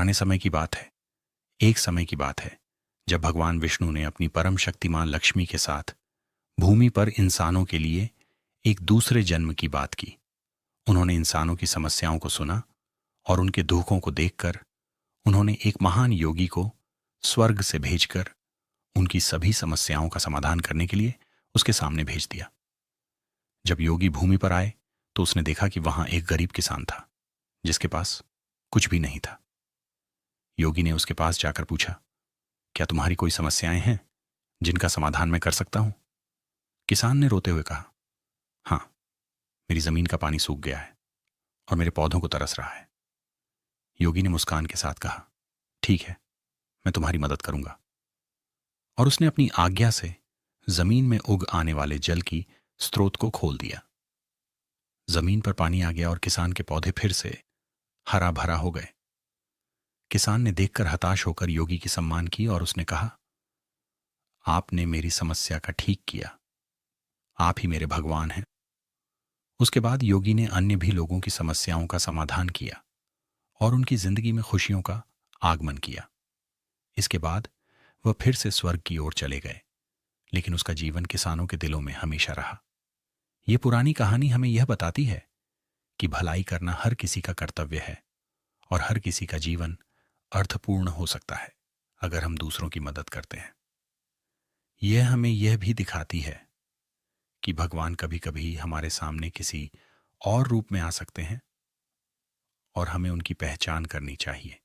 पुराने समय की बात है। एक समय की बात है जब भगवान विष्णु ने अपनी परम शक्तिमान लक्ष्मी के साथ भूमि पर इंसानों के लिए एक दूसरे जन्म की बात की। उन्होंने इंसानों की समस्याओं को सुना और उनके दुखों को देखकर उन्होंने एक महान योगी को स्वर्ग से भेजकर उनकी सभी समस्याओं का समाधान करने के लिए उसके सामने भेज दिया। जब योगी भूमि पर आए तो उसने देखा कि वहां एक गरीब किसान था जिसके पास कुछ भी नहीं था। योगी ने उसके पास जाकर पूछा, क्या तुम्हारी कोई समस्याएं हैं जिनका समाधान मैं कर सकता हूं? किसान ने रोते हुए कहा, हाँ, मेरी जमीन का पानी सूख गया है और मेरे पौधों को तरस रहा है। योगी ने मुस्कान के साथ कहा, ठीक है, मैं तुम्हारी मदद करूंगा। और उसने अपनी आज्ञा से जमीन में उग आने वाले जल की स्रोत को खोल दिया। जमीन पर पानी आ गया और किसान के पौधे फिर से हरा भरा हो गए। किसान ने देखकर हताश होकर योगी की सम्मान की और उसने कहा, आपने मेरी समस्या का ठीक किया, आप ही मेरे भगवान हैं। उसके बाद योगी ने अन्य भी लोगों की समस्याओं का समाधान किया और उनकी जिंदगी में खुशियों का आगमन किया। इसके बाद वह फिर से स्वर्ग की ओर चले गए, लेकिन उसका जीवन किसानों के दिलों में हमेशा रहा। यह पुरानी कहानी हमें यह बताती है कि भलाई करना हर किसी का कर्तव्य है और हर किसी का जीवन अर्थपूर्ण हो सकता है अगर हम दूसरों की मदद करते हैं। यह हमें यह भी दिखाती है कि भगवान कभी कभी हमारे सामने किसी और रूप में आ सकते हैं और हमें उनकी पहचान करनी चाहिए।